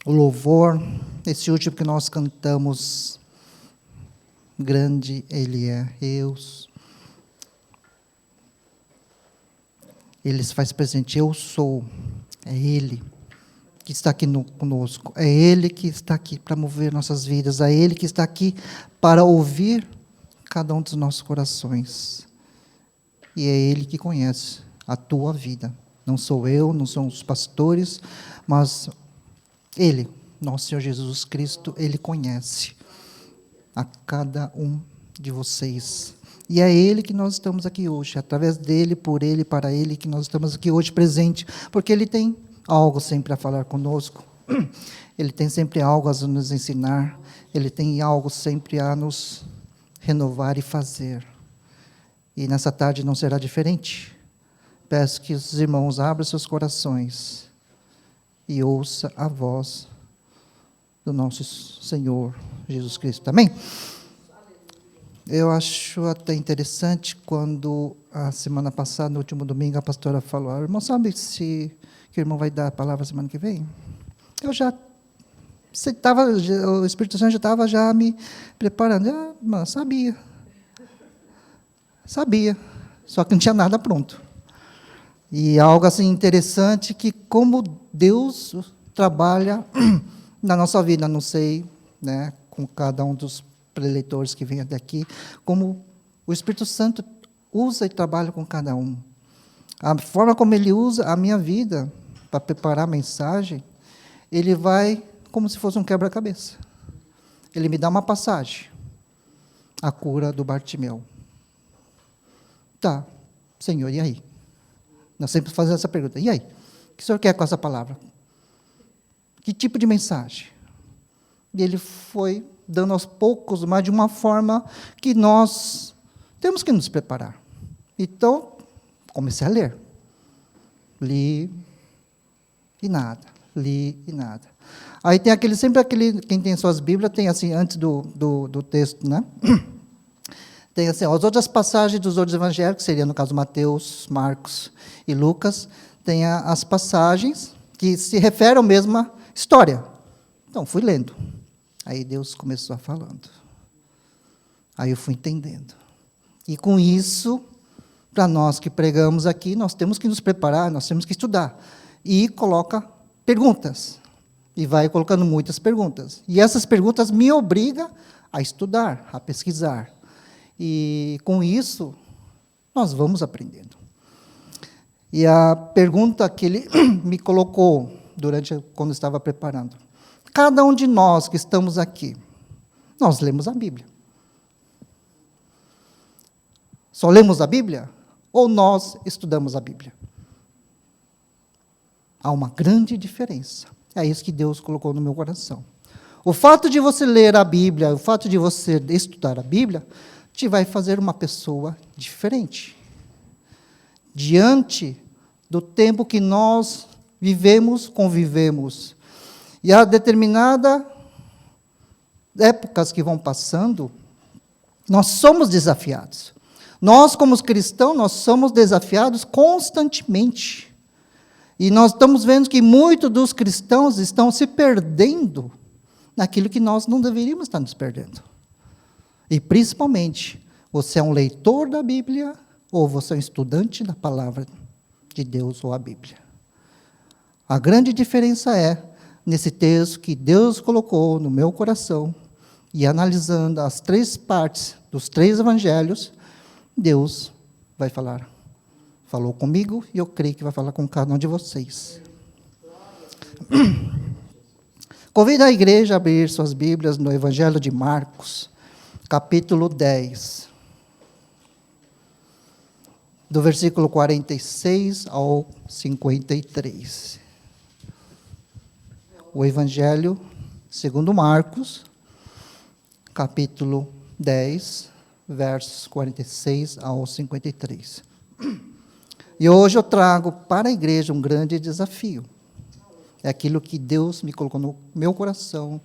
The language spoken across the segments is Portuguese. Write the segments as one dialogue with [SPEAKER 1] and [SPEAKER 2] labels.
[SPEAKER 1] o louvor, esse último que nós cantamos, grande Ele é, Ele se faz presente, eu sou, é Ele que está aqui conosco, é Ele que está aqui para mover nossas vidas, é Ele que está aqui para ouvir cada um dos nossos corações, e é Ele que conhece a tua vida, não sou eu, não são os pastores, mas Ele, nosso Senhor Jesus Cristo, Ele conhece a cada um de vocês. E é Ele que nós estamos aqui hoje, através dEle, por Ele, para Ele, que nós estamos aqui hoje presente, porque Ele tem algo sempre a falar conosco, Ele tem sempre algo a nos ensinar, Ele tem algo sempre a nos renovar e fazer. E nessa tarde não será diferente. Peço que os irmãos abram seus corações e ouça a voz do nosso Senhor Jesus Cristo. Amém? Eu acho até interessante quando, a semana passada, no último domingo, a pastora falou, irmão, sabe que o irmão vai dar a palavra semana que vem? Eu já o Espírito Santo já estava me preparando. Irmã, sabia, só que não tinha nada pronto. E algo assim interessante, que como Deus trabalha na nossa vida, não sei, né, com cada um dos preleitores que vem até aqui, como o Espírito Santo usa e trabalha com cada um. A forma como Ele usa a minha vida para preparar a mensagem, Ele vai como se fosse um quebra-cabeça. Ele me dá uma passagem, a cura do Bartimeu. Tá, Senhor, e aí? Nós sempre fazemos essa pergunta, e aí? O que o Senhor quer com essa palavra? Que tipo de mensagem? E Ele foi dando aos poucos, mas de uma forma que nós temos que nos preparar. Então, comecei a ler. Li e nada. Aí tem quem tem suas Bíblias, tem assim, antes do texto, né? Tem assim, as outras passagens dos outros evangelhos, que seria no caso Mateus, Marcos e Lucas, tem as passagens que se referem à mesma história. Então, fui lendo. Aí Deus começou a falando. Aí eu fui entendendo. E com isso, para nós que pregamos aqui, nós temos que nos preparar, nós temos que estudar. E coloca perguntas. E vai colocando muitas perguntas. E essas perguntas me obrigam a estudar, a pesquisar. E com isso, nós vamos aprendendo. E a pergunta que ele me colocou quando estava preparando. Cada um de nós que estamos aqui, nós lemos a Bíblia. Só lemos a Bíblia? Ou nós estudamos a Bíblia? Há uma grande diferença. É isso que Deus colocou no meu coração. O fato de você ler a Bíblia, o fato de você estudar a Bíblia, te vai fazer uma pessoa diferente. Diante do tempo que nós vivemos, convivemos. E há determinadas épocas que vão passando, nós somos desafiados. Nós, como cristãos, nós somos desafiados constantemente. E nós estamos vendo que muitos dos cristãos estão se perdendo naquilo que nós não deveríamos estar nos perdendo. E, principalmente, você é um leitor da Bíblia ou você é um estudante da palavra de Deus ou a Bíblia. A grande diferença é, nesse texto que Deus colocou no meu coração, e analisando as 3 partes dos 3 evangelhos, Deus vai falar. Falou comigo e eu creio que vai falar com cada um de vocês. Convido a igreja a abrir suas Bíblias no Evangelho de Marcos, capítulo 10. Do versículo 46 ao 53. O Evangelho segundo Marcos, capítulo 10, versos 46 ao 53. E hoje eu trago para a igreja um grande desafio. É aquilo que Deus me colocou no meu coração,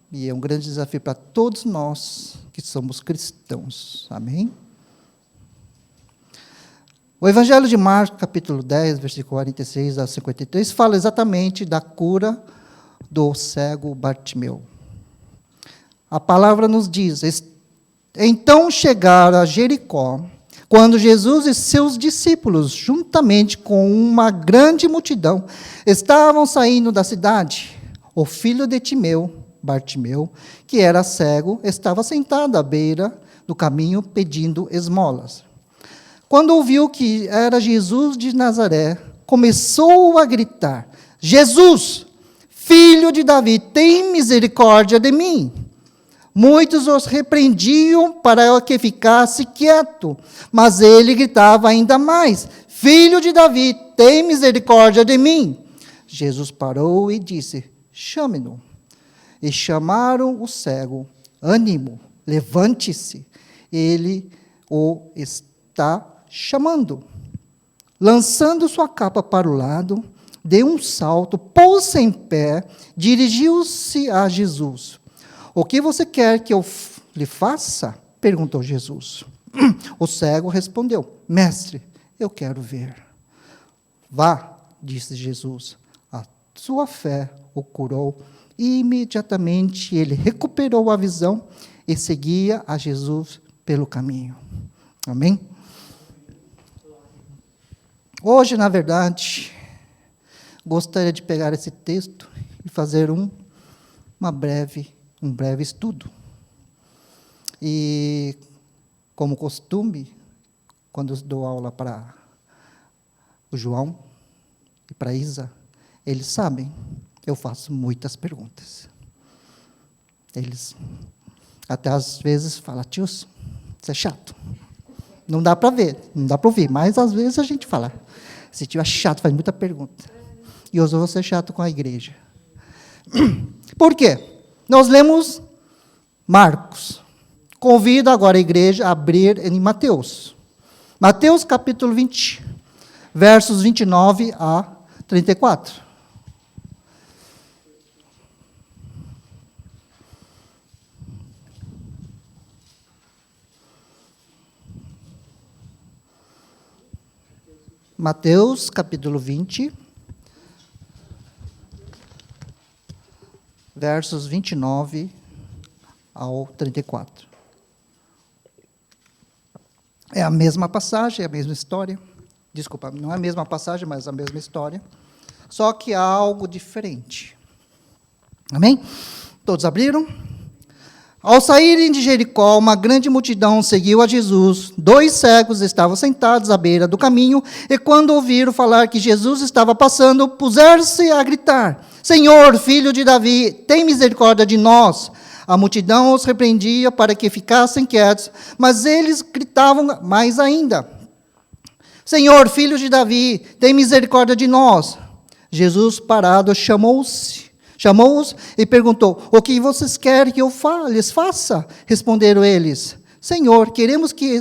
[SPEAKER 1] e é um grande desafio para todos nós que somos cristãos. Amém? O Evangelho de Marcos, capítulo 10, versículo 46 a 53, fala exatamente da cura do cego Bartimeu. A palavra nos diz: então chegaram a Jericó, quando Jesus e seus discípulos, juntamente com uma grande multidão, estavam saindo da cidade. O filho de Timeu, Bartimeu, que era cego, estava sentado à beira do caminho pedindo esmolas. Quando ouviu que era Jesus de Nazaré, começou a gritar: Jesus, filho de Davi, tem misericórdia de mim. Muitos os repreendiam para que ficasse quieto, mas ele gritava ainda mais: Filho de Davi, tem misericórdia de mim. Jesus parou e disse: chame-no. E chamaram o cego: ânimo, levante-se, ele o está chamando. Lançando sua capa para o lado, deu um salto, pôs-se em pé, dirigiu-se a Jesus. O que você quer que eu lhe faça? Perguntou Jesus. O cego respondeu: Mestre, eu quero ver. Vá, disse Jesus, a sua fé o curou. E imediatamente ele recuperou a visão e seguia a Jesus pelo caminho. Amém? Hoje, na verdade, gostaria de pegar esse texto e fazer um breve estudo. E, como costume, quando eu dou aula para o João e para a Isa, eles sabem, eu faço muitas perguntas. Eles até às vezes falam: tio, você é chato. Não dá para ver, não dá para ouvir, mas às vezes a gente fala: esse tio é chato, faz muita pergunta. E hoje eu vou ser chato com a igreja. Por quê? Nós lemos Marcos. Convido agora a igreja a abrir em Mateus. Mateus capítulo 20, versos 29 a 34. Mateus capítulo 20, versos 29 ao 34. É a mesma passagem, é a mesma história. Desculpa, não é a mesma passagem, mas a mesma história. Só que há algo diferente. Amém? Todos abriram? Ao saírem de Jericó, uma grande multidão seguiu a Jesus. 2 cegos estavam sentados à beira do caminho, e quando ouviram falar que Jesus estava passando, puseram-se a gritar: Senhor, filho de Davi, tem misericórdia de nós. A multidão os repreendia para que ficassem quietos, mas eles gritavam mais ainda: Senhor, filho de Davi, tem misericórdia de nós. Jesus, parado, chamou-os e perguntou: o que vocês querem que eu lhes faça? Responderam eles: Senhor, queremos que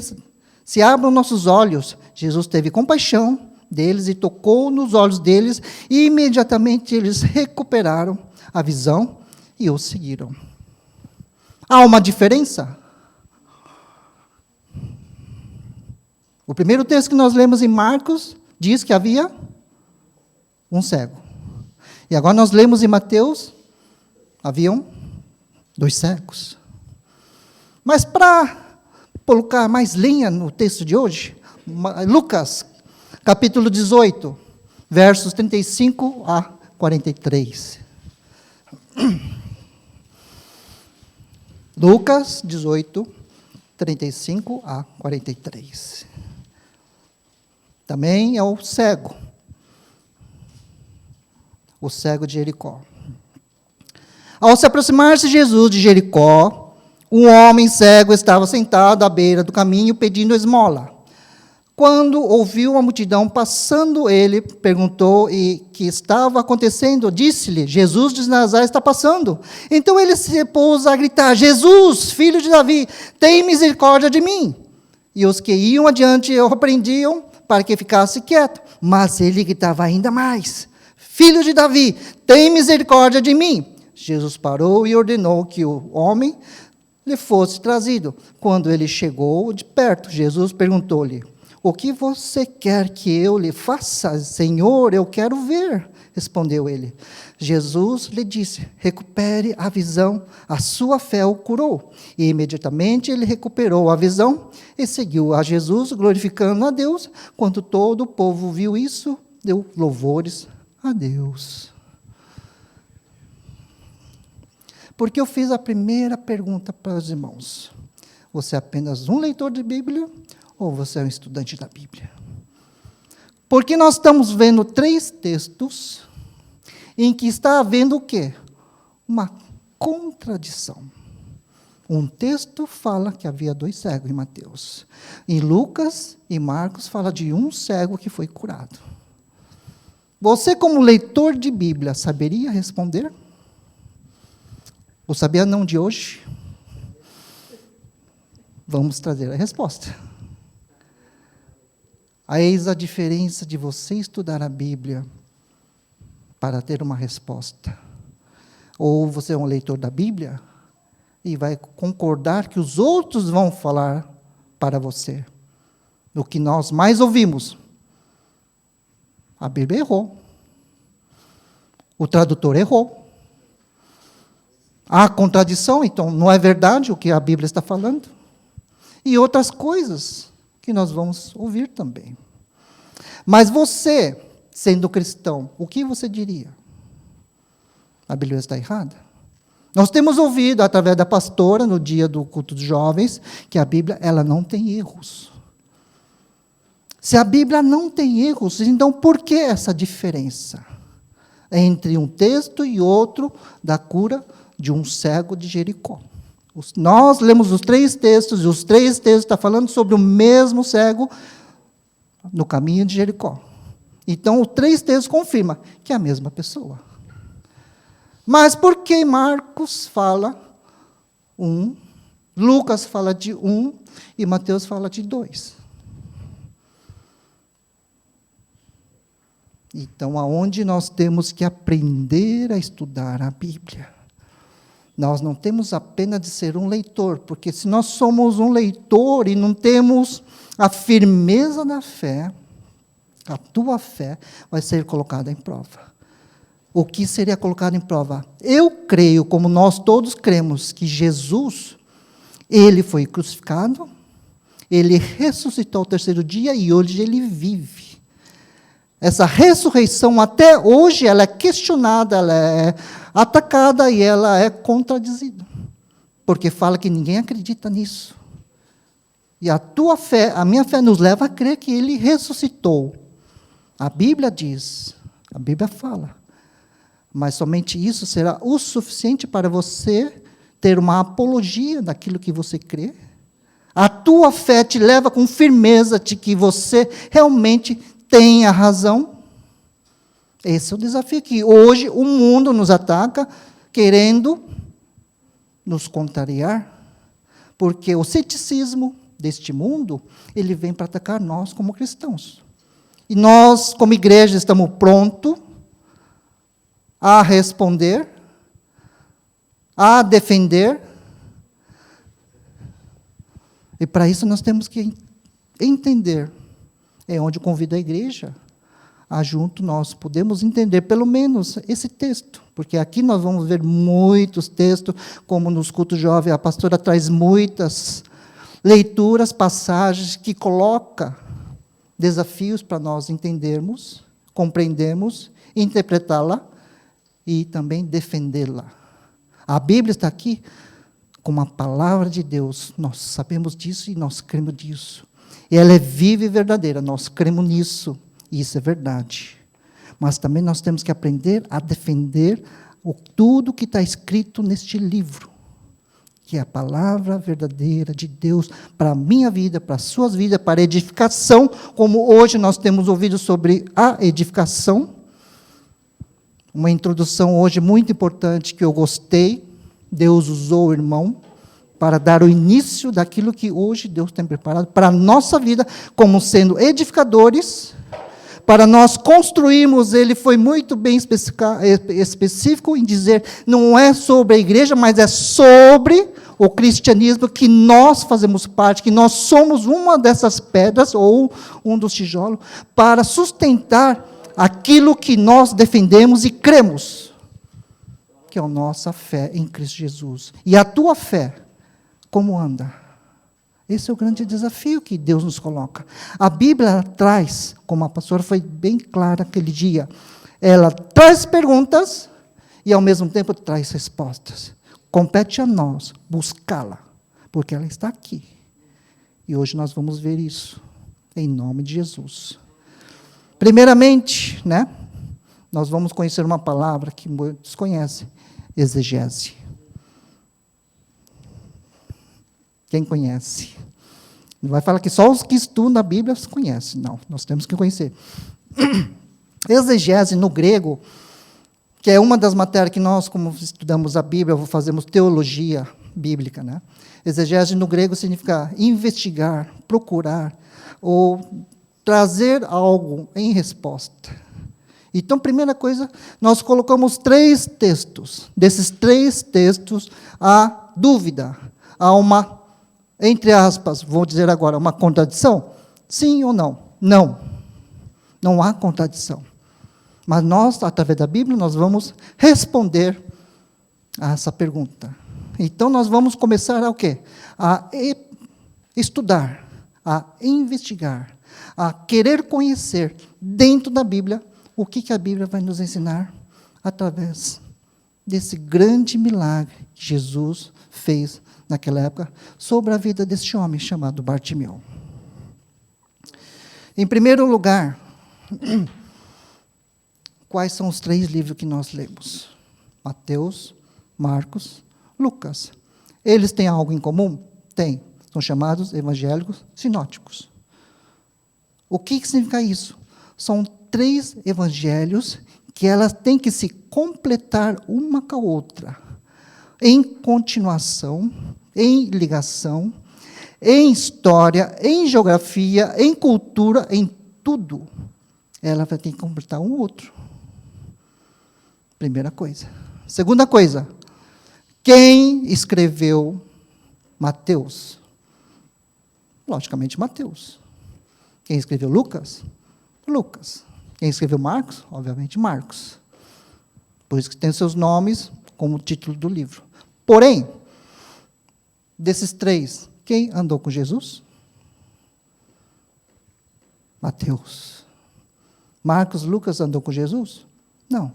[SPEAKER 1] se abram nossos olhos. Jesus teve compaixão deles e tocou nos olhos deles, e imediatamente eles recuperaram a visão e o seguiram. Há uma diferença? O primeiro texto que nós lemos em Marcos diz que havia um cego. E agora nós lemos em Mateus, haviam 2 cegos. Mas para colocar mais lenha no texto de hoje, Lucas, capítulo 18, versos 35 a 43. Lucas 18, 35 a 43. Também é o cego de Jericó. Ao se aproximar-se Jesus de Jericó, um homem cego estava sentado à beira do caminho pedindo esmola. Quando ouviu a multidão passando, ele perguntou o que estava acontecendo. Disse-lhe: Jesus de Nazaré está passando. Então ele se pôs a gritar: Jesus, filho de Davi, tem misericórdia de mim. E os que iam adiante o repreendiam para que ficasse quieto. Mas ele gritava ainda mais: Filho de Davi, tem misericórdia de mim. Jesus parou e ordenou que o homem lhe fosse trazido. Quando ele chegou de perto, Jesus perguntou-lhe: o que você quer que eu lhe faça? Senhor, eu quero ver, respondeu ele. Jesus lhe disse: recupere a visão, a sua fé o curou. E imediatamente ele recuperou a visão e seguiu a Jesus, glorificando a Deus. Quando todo o povo viu isso, deu louvores a Deus. Porque eu fiz a primeira pergunta para os irmãos: você é apenas um leitor de Bíblia ou você é um estudante da Bíblia? Porque nós estamos vendo 3 textos em que está havendo o quê? Uma contradição. Um texto fala que havia 2 cegos em Mateus. Em Lucas e Marcos fala de um cego que foi curado. Você, como leitor de Bíblia, saberia responder? O sabia não de hoje? Vamos trazer a resposta. Eis a diferença de você estudar a Bíblia para ter uma resposta. Ou você é um leitor da Bíblia e vai concordar que os outros vão falar para você. O que nós mais ouvimos: a Bíblia errou. O tradutor errou. Há contradição, então não é verdade o que a Bíblia está falando. E outras coisas que nós vamos ouvir também. Mas você, sendo cristão, o que você diria? A Bíblia está errada? Nós temos ouvido, através da pastora, no dia do culto dos jovens, que a Bíblia ela não tem erros. Se a Bíblia não tem erros, então por que essa diferença entre um texto e outro da cura de um cego de Jericó? Nós lemos os 3 textos, e os 3 textos estão falando sobre o mesmo cego no caminho de Jericó. Então, os 3 textos confirmam que é a mesma pessoa. Mas por que Marcos fala 1, Lucas fala de 1 e Mateus fala de 2? Então, aonde nós temos que aprender a estudar a Bíblia? Nós não temos apenas de ser um leitor, porque se nós somos um leitor e não temos a firmeza da fé, a tua fé vai ser colocada em prova. O que seria colocado em prova? Eu creio, como nós todos cremos, que Jesus, ele foi crucificado, ele ressuscitou ao 3º dia e hoje ele vive. Essa ressurreição, até hoje, ela é questionada, ela é atacada e ela é contradizida. Porque fala que ninguém acredita nisso. E a tua fé, a minha fé, nos leva a crer que ele ressuscitou. A Bíblia diz, a Bíblia fala. Mas somente isso será o suficiente para você ter uma apologia daquilo que você crê? A tua fé te leva com firmeza de que você realmente tem a razão? Esse é o desafio que hoje o mundo nos ataca, querendo nos contrariar, porque o ceticismo deste mundo, ele vem para atacar nós como cristãos. E nós, como igreja, estamos prontos a responder, a defender, e para isso nós temos que entender. É onde eu convido a igreja a junto nós podemos entender pelo menos esse texto, porque aqui nós vamos ver muitos textos, como nos cultos jovens, a pastora traz muitas leituras, passagens que coloca desafios para nós entendermos, compreendermos, interpretá-la e também defendê-la. A Bíblia está aqui como a palavra de Deus, nós sabemos disso e nós cremos disso. E ela é viva e verdadeira, nós cremos nisso, e isso é verdade. Mas também nós temos que aprender a defender tudo que está escrito neste livro, que é a palavra verdadeira de Deus para a minha vida, para as suas vidas, para a edificação, como hoje nós temos ouvido sobre a edificação. Uma introdução hoje muito importante que eu gostei, Deus usou o irmão para dar o início daquilo que hoje Deus tem preparado para a nossa vida, como sendo edificadores, para nós construirmos. Ele foi muito bem específico em dizer, não é sobre a igreja, mas é sobre o cristianismo que nós fazemos parte, que nós somos uma dessas pedras, ou um dos tijolos, para sustentar aquilo que nós defendemos e cremos, que é a nossa fé em Cristo Jesus. E a tua fé, como anda? Esse é o grande desafio que Deus nos coloca. A Bíblia traz, como a pastora foi bem clara aquele dia, ela traz perguntas e, ao mesmo tempo, traz respostas. Compete a nós buscá-la, porque ela está aqui. E hoje nós vamos ver isso, em nome de Jesus. Primeiramente, nós vamos conhecer uma palavra que muitos conhecem, exegese. Quem conhece? Não vai falar que só os que estudam a Bíblia conhecem. Não, nós temos que conhecer. Exegese, no grego, que é uma das matérias que nós, como estudamos a Bíblia, fazemos teologia bíblica, Exegese, no grego, significa investigar, procurar, ou trazer algo em resposta. Então, primeira coisa, nós colocamos 3 textos. Desses 3 textos, há dúvida, há uma, entre aspas, vou dizer agora, uma contradição? Sim ou não? Não. Não há contradição. Mas nós, através da Bíblia, nós vamos responder a essa pergunta. Então, nós vamos começar a o quê? A estudar, a investigar, a querer conhecer dentro da Bíblia o que a Bíblia vai nos ensinar através desse grande milagre que Jesus fez naquela época sobre a vida deste homem chamado Bartimeu. Em primeiro lugar, quais são os 3 livros que nós lemos? Mateus, Marcos, Lucas. Eles têm algo em comum? Tem. São chamados evangélicos sinóticos. O que significa isso? São 3 evangelhos que elas têm que se completar uma com a outra, em continuação, em ligação, em história, em geografia, em cultura, em tudo. Ela vai ter que completar um outro. Primeira coisa. Segunda coisa, quem escreveu Mateus? Logicamente, Mateus. Quem escreveu Lucas? Lucas. Quem escreveu Marcos? Obviamente, Marcos. Por isso que tem seus nomes como título do livro. Porém, desses 3, quem andou com Jesus? Mateus. Marcos, Lucas andou com Jesus? Não.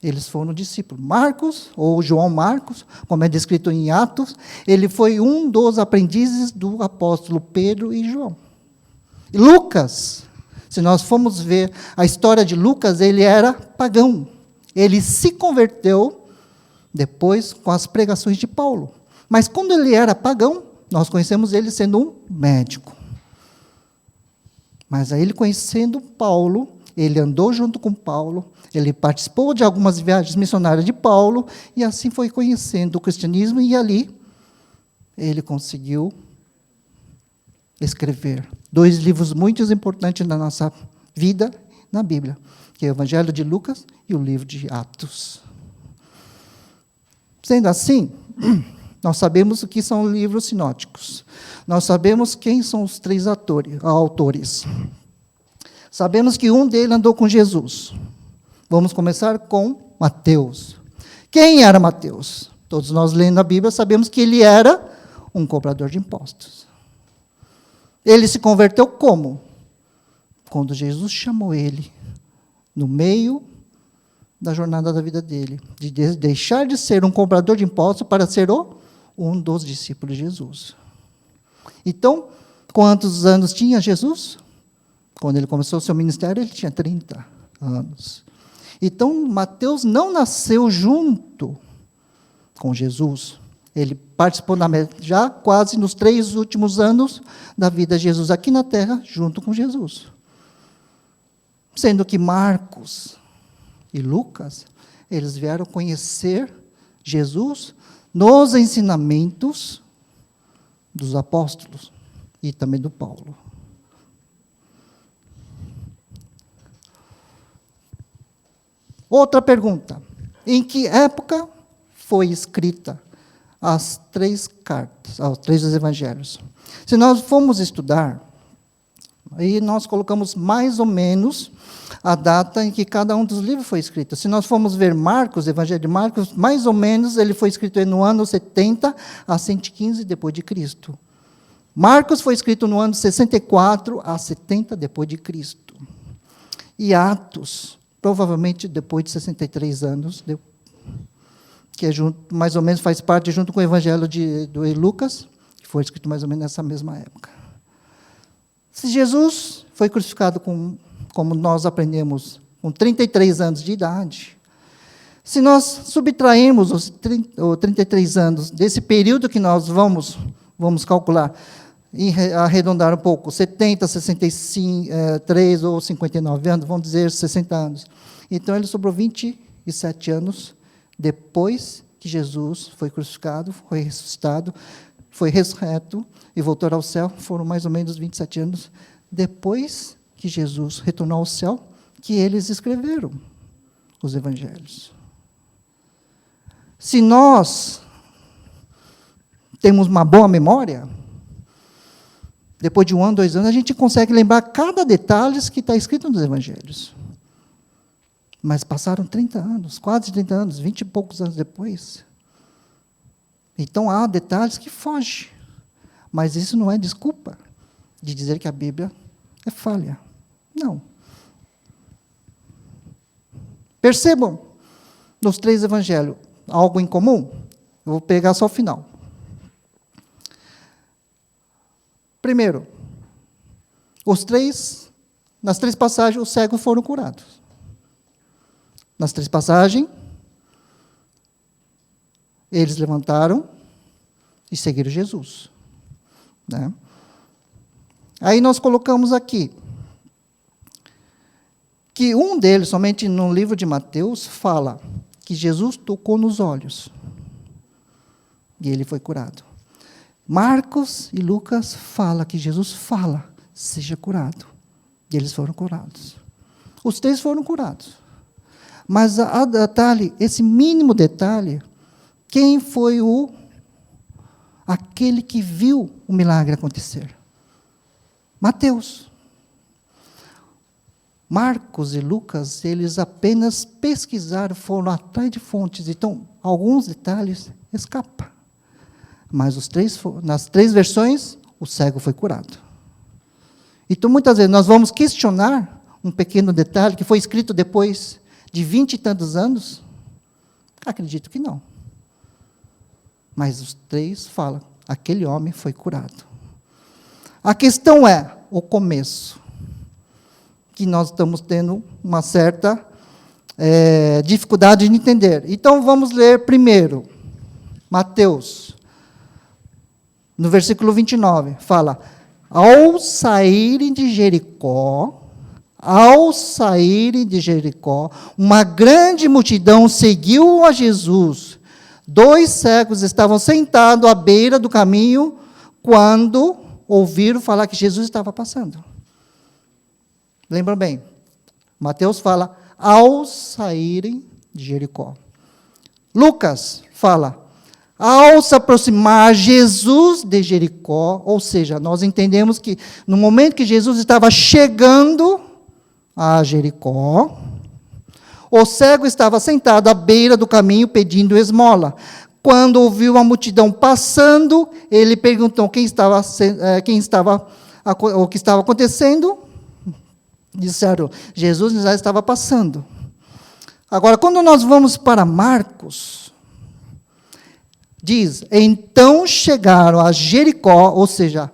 [SPEAKER 1] Eles foram discípulos. Marcos, ou João Marcos, como é descrito em Atos, ele foi um dos aprendizes do apóstolo Pedro e João. E Lucas, se nós formos ver a história de Lucas, ele era pagão. Ele se converteu depois com as pregações de Paulo. Mas quando ele era pagão, nós conhecemos ele sendo um médico. Mas aí ele conhecendo Paulo, ele andou junto com Paulo, ele participou de algumas viagens missionárias de Paulo, e assim foi conhecendo o cristianismo, e ali ele conseguiu escrever 2 livros muito importantes na nossa vida, na Bíblia, que é o Evangelho de Lucas e o livro de Atos. Sendo assim, nós sabemos o que são livros sinóticos. Nós sabemos quem são os 3 autores. Sabemos que um deles andou com Jesus. Vamos começar com Mateus. Quem era Mateus? Todos nós lendo a Bíblia sabemos que ele era um cobrador de impostos. Ele se converteu como? Quando Jesus chamou ele, no meio da jornada da vida dele, de deixar de ser um cobrador de impostos para ser um dos discípulos de Jesus. Então, quantos anos tinha Jesus? Quando ele começou o seu ministério, ele tinha 30 anos. Então, Mateus não nasceu junto com Jesus. Ele participou já quase nos 3 últimos anos da vida de Jesus aqui na terra, junto com Jesus. Sendo que Marcos e Lucas, eles vieram conhecer Jesus nos ensinamentos dos apóstolos e também do Paulo. Outra pergunta: em que época foi escrita as 3 cartas, os 3 evangelhos? Se nós formos estudar Aí nós colocamos mais ou menos a data em que cada um dos livros foi escrito. Se nós formos ver Marcos, Evangelho de Marcos, mais ou menos ele foi escrito no ano 70 a 115 depois de Cristo. Marcos foi escrito no ano 64 a 70 depois de Cristo. E Atos, provavelmente depois de 63 anos, que é mais ou menos faz parte junto com o Evangelho do Lucas, que foi escrito mais ou menos nessa mesma época. Se Jesus foi crucificado como nós aprendemos, com 33 anos de idade, se nós subtrairmos os 33 anos desse período que nós vamos calcular, e arredondar um pouco, 70, 63 ou 59 anos, vamos dizer 60 anos. Então, ele sobrou 27 anos depois que Jesus foi crucificado, foi ressuscitado, foi ressurreto e voltou ao céu. Foram mais ou menos 27 anos depois que Jesus retornou ao céu, que eles escreveram os evangelhos. Se nós temos uma boa memória, depois de 1 ano, 2 anos, a gente consegue lembrar cada detalhe que está escrito nos evangelhos. Mas passaram 30 anos, quase 30 anos, 20 e poucos anos depois. Então, há detalhes que fogem. Mas isso não é desculpa de dizer que a Bíblia é falha. Não. Percebam, nos 3 evangelhos, algo em comum? Eu vou pegar só o final. Primeiro, nas 3 passagens, os cegos foram curados. Nas 3 passagens, eles levantaram e seguiram Jesus. Né? Aí nós colocamos aqui, que um deles, somente no livro de Mateus, fala que Jesus tocou nos olhos. E ele foi curado. Marcos e Lucas falam que Jesus fala, seja curado. E eles foram curados. Os 3 foram curados. Mas a detalhe, esse mínimo detalhe, quem foi aquele que viu o milagre acontecer? Mateus. Marcos e Lucas, eles apenas pesquisaram, foram atrás de fontes. Então, alguns detalhes escapam. Mas nas 3 versões, o cego foi curado. Então, muitas vezes, nós vamos questionar um pequeno detalhe que foi escrito depois de 20 e tantos anos. Acredito que não. Mas os 3 falam, aquele homem foi curado. A questão é o começo, que nós estamos tendo uma certa dificuldade de entender. Então, vamos ler primeiro, Mateus. No versículo 29, fala, ao saírem de Jericó, uma grande multidão seguiu a Jesus. 2 cegos estavam sentados à beira do caminho, quando ouviram falar que Jesus estava passando. Lembram bem? Mateus fala, ao saírem de Jericó. Lucas fala, ao se aproximar Jesus de Jericó, ou seja, nós entendemos que no momento que Jesus estava chegando a Jericó, o cego estava sentado à beira do caminho pedindo esmola. Quando ouviu a multidão passando, ele perguntou o que estava acontecendo. Disseram, Jesus já estava passando. Agora, quando nós vamos para Marcos, diz, então chegaram a Jericó, ou seja,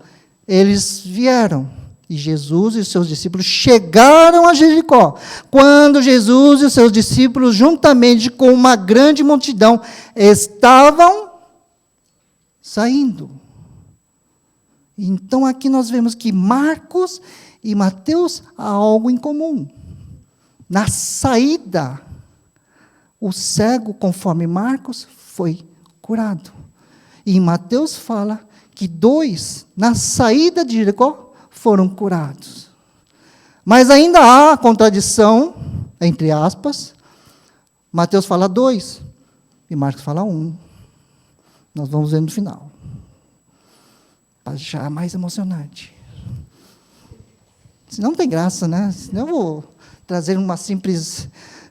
[SPEAKER 1] eles vieram, e Jesus e os seus discípulos chegaram a Jericó. Quando Jesus e os seus discípulos, juntamente com uma grande multidão, estavam saindo. Então, aqui nós vemos que Marcos e Mateus há algo em comum. Na saída, o cego, conforme Marcos, foi curado. E Mateus fala que 2, na saída de Jericó, foram curados. Mas ainda há contradição, entre aspas. Mateus fala 2, e Marcos fala 1. Nós vamos ver no final. Para deixar mais emocionante. Senão não tem graça, né? Senão eu vou trazer uma simples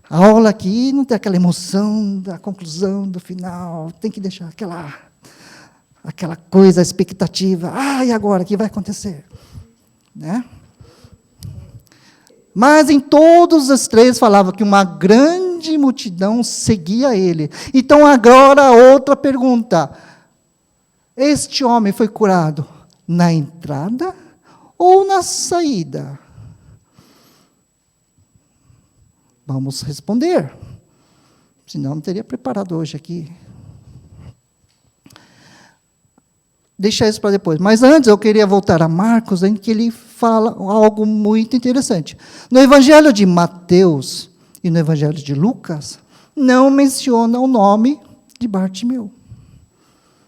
[SPEAKER 1] aula aqui e não ter aquela emoção da conclusão, do final. Tem que deixar aquela coisa, a expectativa. E agora? O que vai acontecer? Né? Mas em todos os três falava que uma grande multidão seguia ele. Então agora outra pergunta. Este homem foi curado na entrada ou na saída? Vamos responder. Senão não teria preparado hoje aqui. Deixar isso para depois. Mas antes eu queria voltar a Marcos, em que ele fala algo muito interessante. No Evangelho de Mateus e no Evangelho de Lucas, não menciona o nome de Bartimeu.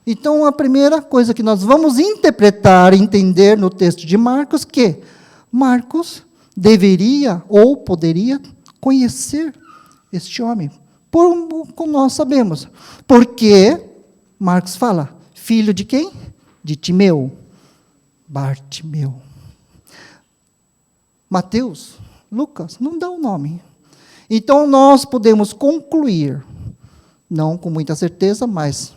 [SPEAKER 1] Então, a primeira coisa que nós vamos interpretar, entender no texto de Marcos, que Marcos deveria ou poderia conhecer este homem. Como nós sabemos. Porque Marcos fala, filho de quem? De Timeu. Bartimeu. Mateus, Lucas, não dá o nome. Então, nós podemos concluir, não com muita certeza, mas,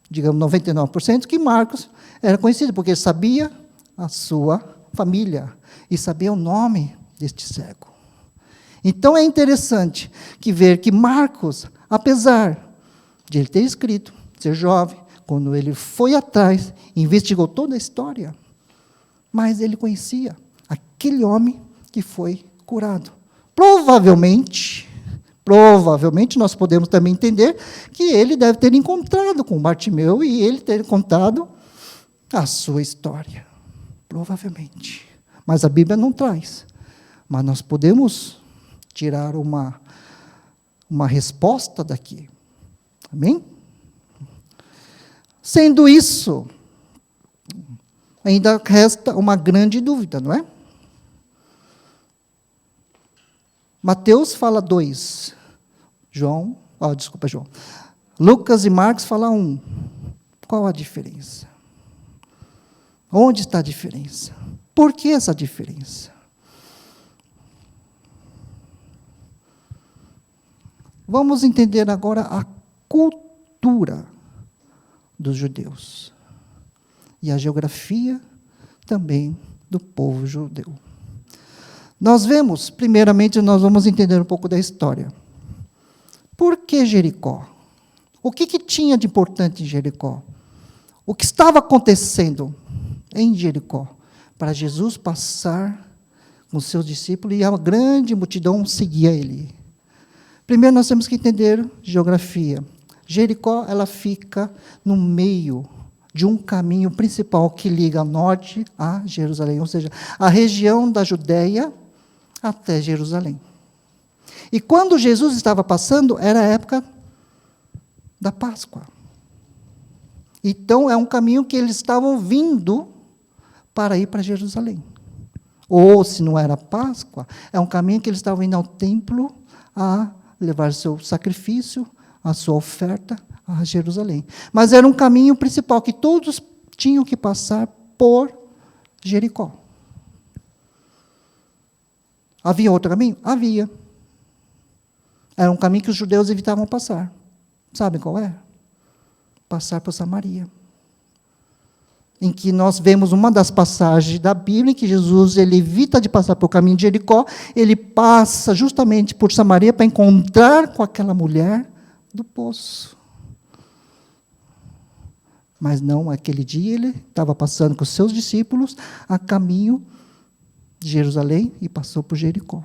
[SPEAKER 1] digamos, 99%, que Marcos era conhecido, porque ele sabia a sua família e sabia o nome deste cego. Então, é interessante ver que Marcos, apesar de ele ter escrito, ser jovem, quando ele foi atrás, investigou toda a história, mas ele conhecia aquele homem que foi curado. Provavelmente nós podemos também entender que ele deve ter encontrado com Bartimeu e ele ter contado a sua história. Provavelmente. Mas a Bíblia não traz. Mas nós podemos tirar uma resposta daqui. Amém? Sendo isso, ainda resta uma grande dúvida, não é? Mateus fala 2. João. Lucas e Marcos falam 1. Qual a diferença? Onde está a diferença? Por que essa diferença? Vamos entender agora a cultura dos judeus e a geografia também do povo judeu. Nós vemos, primeiramente, nós vamos entender um pouco da história. Por que Jericó? O que tinha de importante em Jericó? O que estava acontecendo em Jericó para Jesus passar com seus discípulos e a grande multidão seguia ele? Primeiro, nós temos que entender geografia. Jericó, ela fica no meio de um caminho principal que liga norte a Jerusalém, ou seja, a região da Judéia até Jerusalém. E quando Jesus estava passando, era a época da Páscoa. Então, é um caminho que eles estavam vindo para ir para Jerusalém. Ou, se não era Páscoa, é um caminho que eles estavam indo ao templo a levar seu sacrifício, a sua oferta a Jerusalém. Mas era um caminho principal, que todos tinham que passar por Jericó. Havia outro caminho? Havia. Era um caminho que os judeus evitavam passar. Sabe qual é? Passar por Samaria. Em que nós vemos uma das passagens da Bíblia, em que Jesus ele evita de passar pelo caminho de Jericó, ele passa justamente por Samaria para encontrar com aquela mulher do poço. Mas não, aquele dia ele estava passando com os seus discípulos a caminho de Jerusalém e passou por Jericó.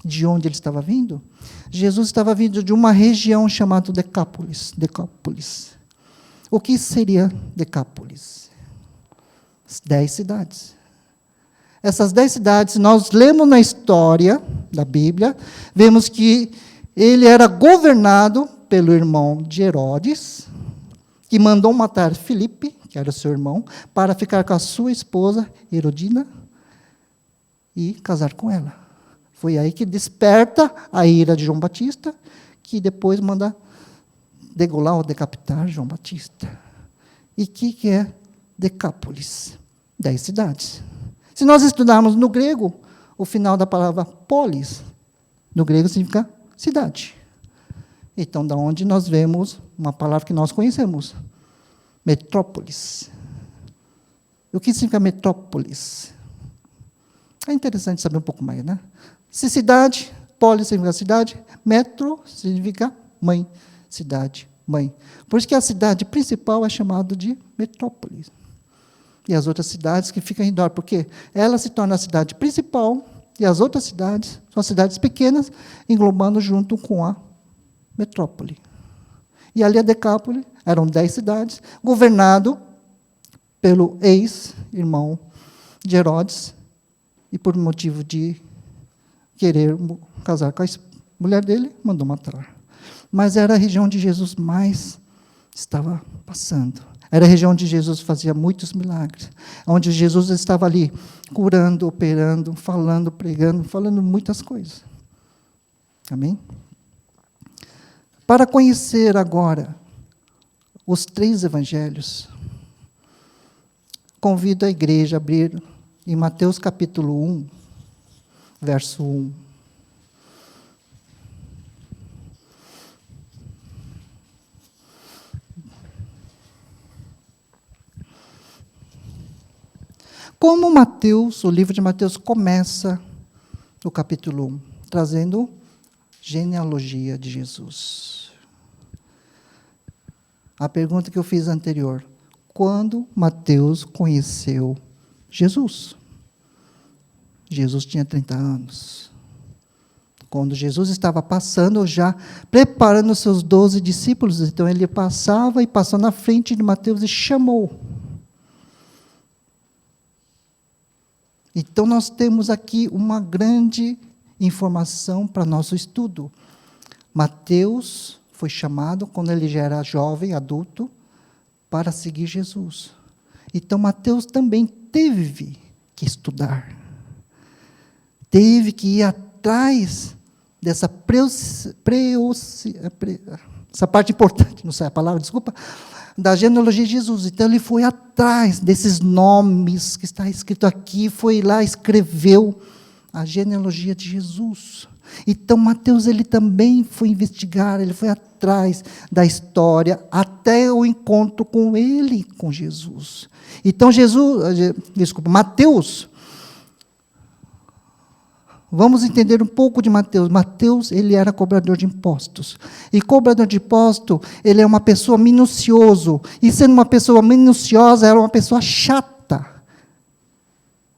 [SPEAKER 1] De onde ele estava vindo? Jesus estava vindo de uma região chamada Decápolis. O que seria Decápolis? 10 cidades. Essas 10 cidades, nós lemos na história da Bíblia, vemos que ele era governado pelo irmão de Herodes, que mandou matar Filipe, que era seu irmão, para ficar com a sua esposa, Herodina, e casar com ela. Foi aí que desperta a ira de João Batista, que depois manda degolar ou decapitar João Batista. E o que é Decápolis? 10 cidades. Se nós estudarmos no grego, o final da palavra polis, no grego significa cidade. Então, da onde nós vemos uma palavra que nós conhecemos, metrópolis. O que significa metrópolis? É interessante saber um pouco mais, né? Se cidade, polis significa cidade, metro significa mãe, cidade, mãe. Por isso que a cidade principal é chamada de metrópole. E as outras cidades que ficam em redor, porque ela se torna a cidade principal e as outras cidades são cidades pequenas, englobando junto com a metrópole. E ali a Decápole eram 10 cidades, governado pelo ex-irmão de Herodes, e por motivo de querer casar com a mulher dele, mandou matar. Mas era a região onde Jesus mais estava passando. Era a região onde Jesus fazia muitos milagres, onde Jesus estava ali curando, operando, falando, pregando, falando muitas coisas. Amém? Para conhecer agora os 3 evangelhos, convido a igreja a abrir em Mateus capítulo 1, verso 1. Como Mateus, o livro de Mateus começa no capítulo 1, trazendo genealogia de Jesus. A pergunta que eu fiz anterior, quando Mateus conheceu Jesus? Jesus tinha 30 anos. Quando Jesus estava passando, já preparando os seus 12 discípulos, então ele passava e passou na frente de Mateus e chamou. Então, nós temos aqui uma grande informação para nosso estudo. Mateus foi chamado, quando ele já era jovem, adulto, para seguir Jesus. Então, Mateus também teve que estudar. Teve que ir atrás dessa essa parte importante, não sei a palavra, desculpa, da genealogia de Jesus. Então, ele foi atrás desses nomes que está escrito aqui, foi lá, escreveu a genealogia de Jesus. Então, Mateus, ele também foi investigar, ele foi atrás da história, até o encontro com ele, com Jesus. Então, Mateus, vamos entender um pouco de Mateus. Mateus, ele era cobrador de impostos. E cobrador de imposto, ele é uma pessoa minucioso. E sendo uma pessoa minuciosa, era uma pessoa chata.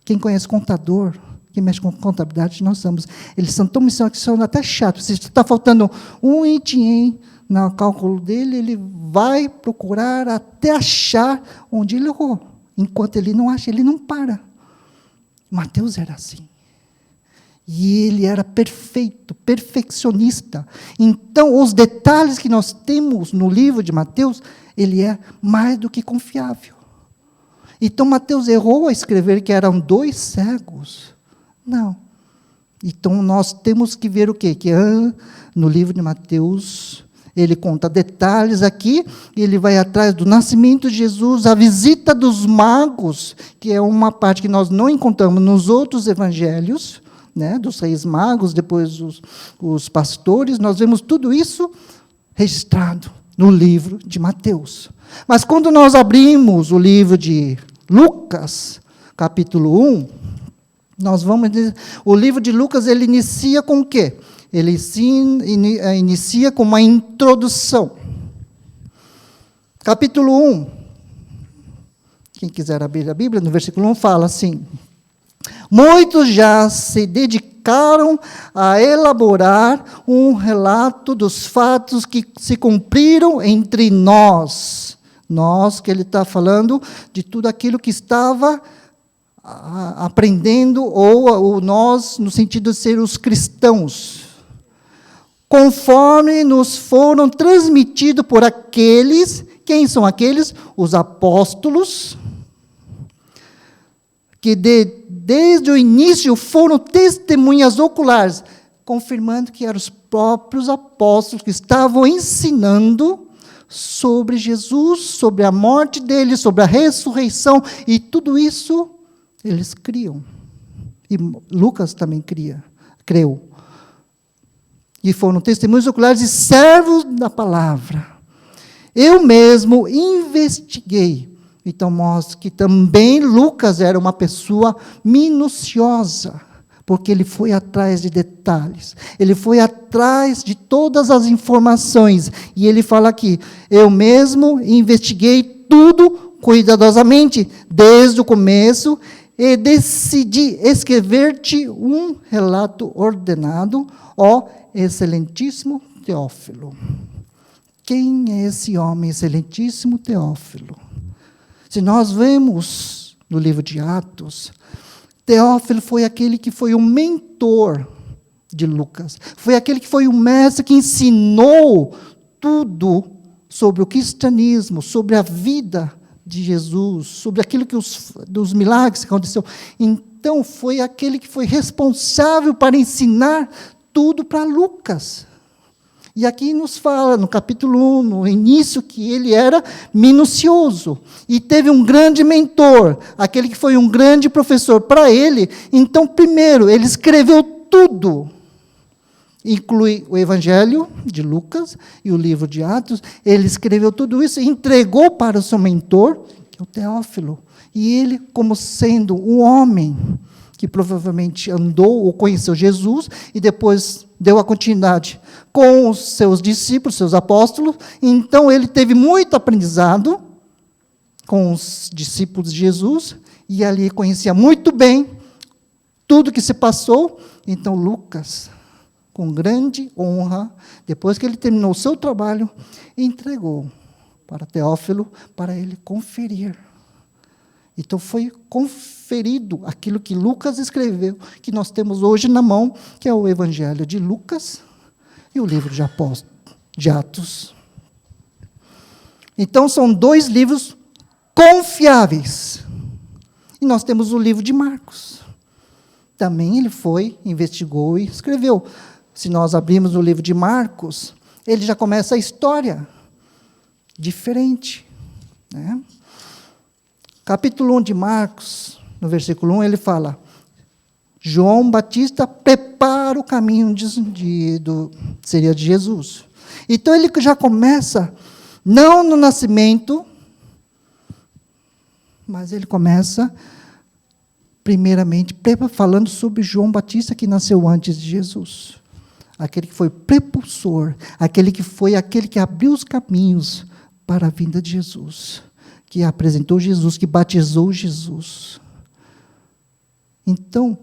[SPEAKER 1] Quem conhece contador, quem mexe com contabilidade, nós somos. Eles são tão minuciosos que são até chatos. Se está faltando um item no cálculo dele, ele vai procurar até achar onde ele errou. Enquanto ele não acha, ele não para. Mateus era assim. E ele era perfeito, perfeccionista. Então, os detalhes que nós temos no livro de Mateus, ele é mais do que confiável. Então, Mateus errou a escrever que eram 2 cegos. Não. Então, nós temos que ver o quê? Que no livro de Mateus, ele conta detalhes aqui, e ele vai atrás do nascimento de Jesus, a visita dos magos, que é uma parte que nós não encontramos nos outros evangelhos, né, dos 6 magos, depois os pastores, nós vemos tudo isso registrado no livro de Mateus. Mas quando nós abrimos o livro de Lucas, capítulo 1, nós vamos dizer, o livro de Lucas, ele inicia com o quê? Ele inicia com uma introdução. Capítulo 1, quem quiser abrir a Bíblia, no versículo 1 fala assim: muitos já se dedicaram a elaborar um relato dos fatos que se cumpriram entre nós. Nós, que ele está falando de tudo aquilo que estava aprendendo, ou nós, no sentido de ser os cristãos. Conforme nos foram transmitidos por aqueles, quem são aqueles? Os apóstolos, que desde o início foram testemunhas oculares, confirmando que eram os próprios apóstolos que estavam ensinando sobre Jesus, sobre a morte dele, sobre a ressurreição, e tudo isso eles criam. E Lucas também creu. E foram testemunhos oculares e servos da palavra. Eu mesmo investiguei. Então mostra que também Lucas era uma pessoa minuciosa, porque ele foi atrás de detalhes, ele foi atrás de todas as informações, e ele fala aqui, eu mesmo investiguei tudo cuidadosamente, desde o começo, e decidi escrever-te um relato ordenado, ó excelentíssimo Teófilo. Quem é esse homem, excelentíssimo Teófilo? Se nós vemos no livro de Atos, Teófilo foi aquele que foi o mentor de Lucas, foi aquele que foi o mestre que ensinou tudo sobre o cristianismo, sobre a vida de Jesus, sobre aquilo dos milagres que aconteceu. Então, foi aquele que foi responsável para ensinar tudo para Lucas. E aqui nos fala, no capítulo 1, no início, que ele era minucioso. E teve um grande mentor, aquele que foi um grande professor para ele. Então, primeiro, ele escreveu tudo. Inclui o Evangelho de Lucas e o livro de Atos. Ele escreveu tudo isso e entregou para o seu mentor, que é o Teófilo. E ele, como sendo um homem que provavelmente andou ou conheceu Jesus, e depois deu a continuidade com os seus discípulos, seus apóstolos. Então, ele teve muito aprendizado com os discípulos de Jesus, e ali conhecia muito bem tudo que se passou. Então, Lucas, com grande honra, depois que ele terminou o seu trabalho, entregou para Teófilo, para ele conferir. Então, foi conferido aquilo que Lucas escreveu, que nós temos hoje na mão, que é o Evangelho de Lucas e o livro de Atos. Então, são 2 livros confiáveis. E nós temos o livro de Marcos. Também ele foi, investigou e escreveu. Se nós abrirmos o livro de Marcos, ele já começa a história diferente, né? Capítulo 1 de Marcos, no versículo 1, ele fala, João Batista prepara o caminho seria de Jesus. Então, ele já começa, não no nascimento, mas ele começa, primeiramente, falando sobre João Batista, que nasceu antes de Jesus. Aquele que foi prepulsor, aquele que abriu os caminhos para a vinda de Jesus, que apresentou Jesus, que batizou Jesus. Então,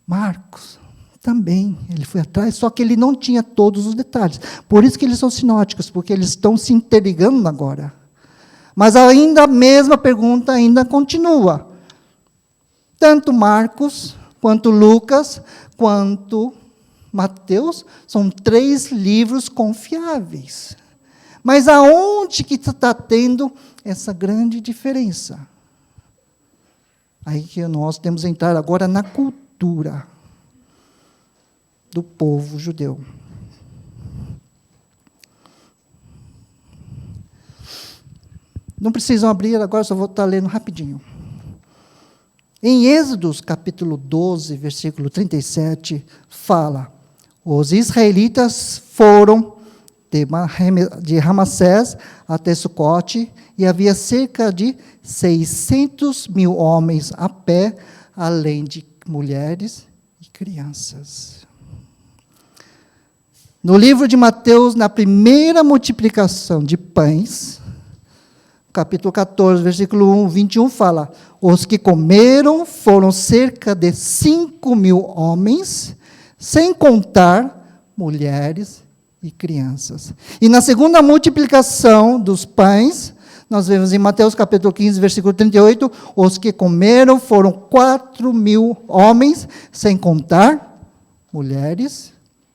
[SPEAKER 1] Marcos também, ele foi atrás, só que ele não tinha todos os detalhes. Por isso que eles são sinóticos, porque eles estão se interligando agora. Mas ainda a mesma pergunta ainda continua. Tanto Marcos, quanto Lucas, quanto Mateus, são 3 livros confiáveis. Mas aonde que está tendo essa grande diferença? Aí que nós temos que entrar agora na cultura do povo judeu. Não precisam abrir agora, só vou estar lendo rapidinho. Em Êxodos, capítulo 12, versículo 37, fala, os israelitas foram de Ramassés até Sucote, e havia cerca de 600.000 homens a pé, além de mulheres e crianças. No livro de Mateus, na primeira multiplicação de pães, capítulo 14, versículo 21, fala, os que comeram foram cerca de 5.000 homens, sem contar mulheres e crianças. E na segunda multiplicação dos pães, nós vemos em Mateus capítulo 15, versículo 38, os que comeram foram 4.000 homens, sem contar mulheres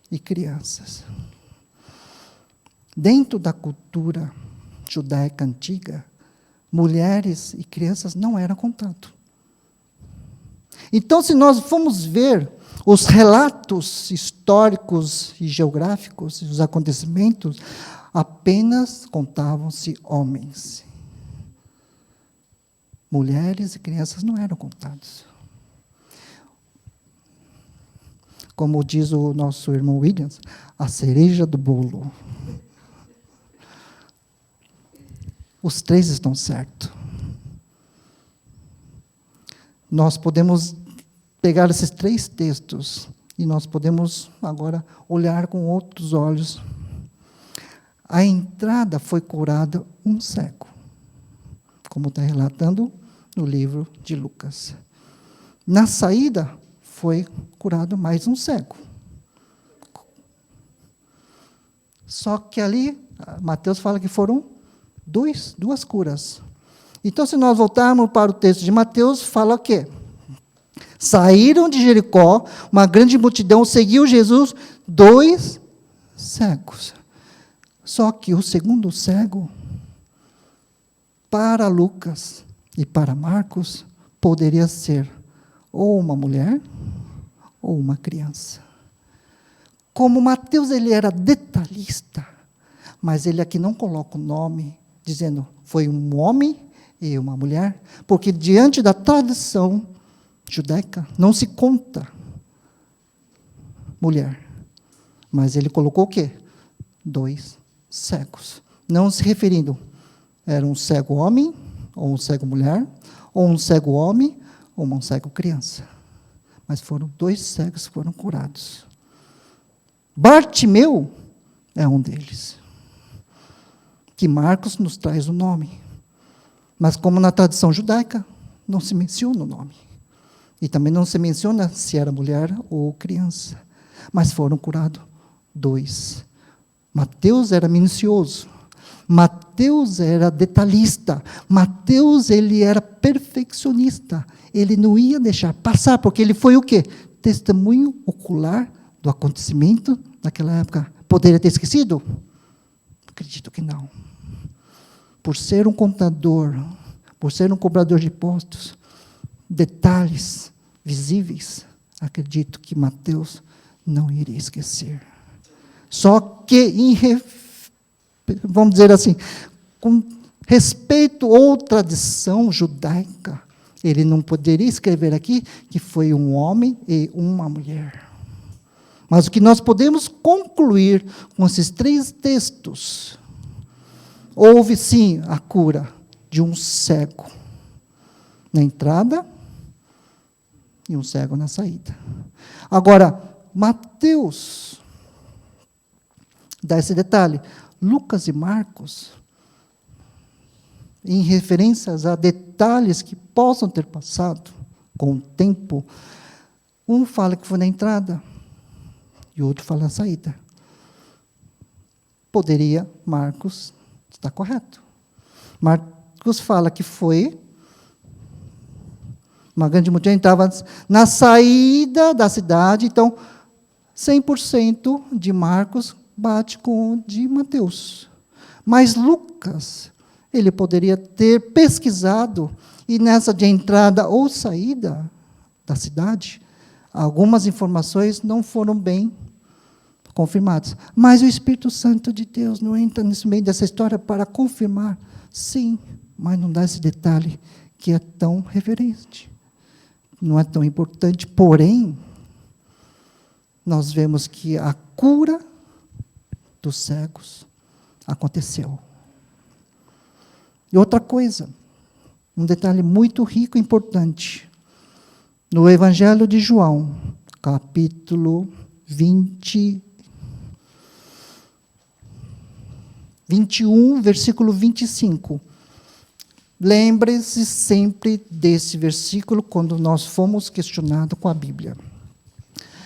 [SPEAKER 1] e crianças. Dentro da cultura judaica antiga, mulheres e crianças não eram contados. Então, se nós formos ver os relatos históricos e geográficos, os acontecimentos, apenas contavam-se homens. Mulheres e crianças não eram contados. como diz o nosso irmão Williams, a cereja do bolo. Os três estão certos. Nós podemos pegar esses três textos e nós podemos agora olhar com outros olhos. A entrada foi curada um cego, como está relatando no livro de Lucas. Na saída foi curado mais um cego. Só que ali, Mateus fala que foram duas curas. Então, se nós voltarmos para o texto de Mateus, fala o quê? Saíram de Jericó, uma grande multidão seguiu Jesus, 2 cegos. Só que o segundo cego, para Lucas e para Marcos, poderia ser ou uma mulher ou uma criança. Como Mateus ele era detalhista, mas ele aqui não coloca o nome, dizendo foi um homem e uma mulher, porque diante da tradição judaica não se conta mulher. Mas ele colocou o quê? 2 cegos. Não se referindo, era um cego homem, ou um cego mulher, ou um cego homem, ou um cego criança. Mas foram 2 cegos que foram curados. Bartimeu é um deles. Que Marcos nos traz o nome. Mas como na tradição judaica, não se menciona o nome. E também não se menciona se era mulher ou criança. Mas foram curados 2. Mateus era minucioso. Mateus era detalhista. Mateus ele era perfeccionista. Ele não ia deixar passar, porque ele foi o quê? Testemunho ocular do acontecimento naquela época. Poderia ter esquecido? Acredito que não. Por ser um contador, por ser um cobrador de impostos, detalhes visíveis, acredito que Mateus não iria esquecer. Só que, vamos dizer assim, com respeito ou tradição judaica, ele não poderia escrever aqui que foi um homem e uma mulher. Mas o que nós podemos concluir com esses 3 textos, houve sim a cura de um cego na entrada e um cego na saída. Agora, Mateus dá esse detalhe. Lucas e Marcos, em referências a detalhes que possam ter passado com o tempo, um fala que foi na entrada e o outro fala na saída. Poderia Marcos estar correto. Marcos fala que foi uma grande multidão, estava na saída da cidade, então 100% de Marcos bate com o de Mateus. Mas Lucas, ele poderia ter pesquisado, e nessa de entrada ou saída da cidade, algumas informações não foram bem confirmadas. Mas o Espírito Santo de Deus não entra nesse meio dessa história para confirmar? Sim, mas não dá esse detalhe que é tão reverente. Não é tão importante, porém, nós vemos que a cura dos cegos aconteceu. E outra coisa, um detalhe muito rico e importante. No Evangelho de João, capítulo 21, versículo 25. Lembre-se sempre desse versículo quando nós fomos questionados com a Bíblia.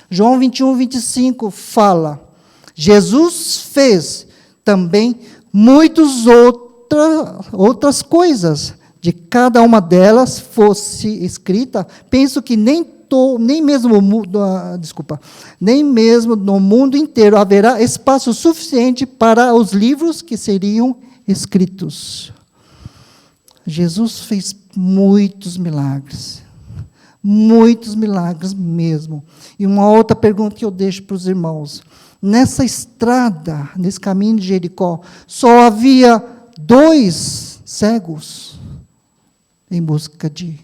[SPEAKER 1] João 21, 25 fala: Jesus fez também muitas outras coisas. De cada uma delas fosse escrita, penso que nem mesmo no mundo inteiro haverá espaço suficiente para os livros que seriam escritos. Jesus fez muitos milagres mesmo. E uma outra pergunta que eu deixo para os irmãos: nessa estrada, nesse caminho de Jericó, só havia 2 cegos em busca de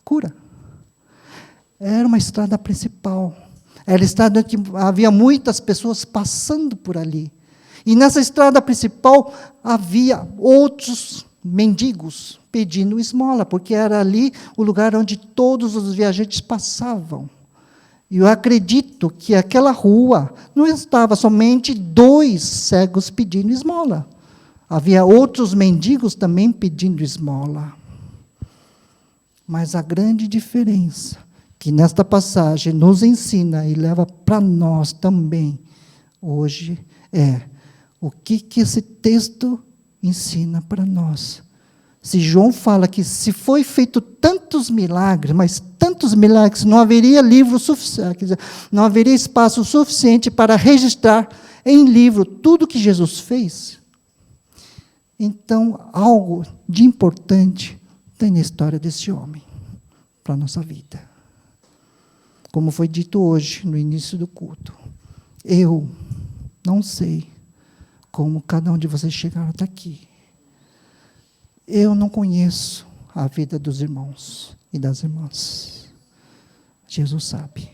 [SPEAKER 1] cura? Era uma estrada principal, Era estrada que havia muitas pessoas passando por ali. E nessa estrada principal havia outros mendigos pedindo esmola, porque era ali o lugar onde todos os viajantes passavam. E eu acredito que aquela rua não estava somente 2 cegos pedindo esmola. Havia outros mendigos também pedindo esmola. Mas a grande diferença que nesta passagem nos ensina e leva para nós também hoje é o que esse texto ensina para nós. Se João fala que se foi feito tantos milagres, mas tantos milagres, não haveria livro suficiente, quer dizer, não haveria espaço suficiente para registrar em livro tudo que Jesus fez. Então, algo de importante tem na história desse homem, para a nossa vida. Como foi dito hoje, no início do culto, eu não sei como cada um de vocês chegaram até aqui. Eu não conheço a vida dos irmãos e das irmãs. Jesus sabe.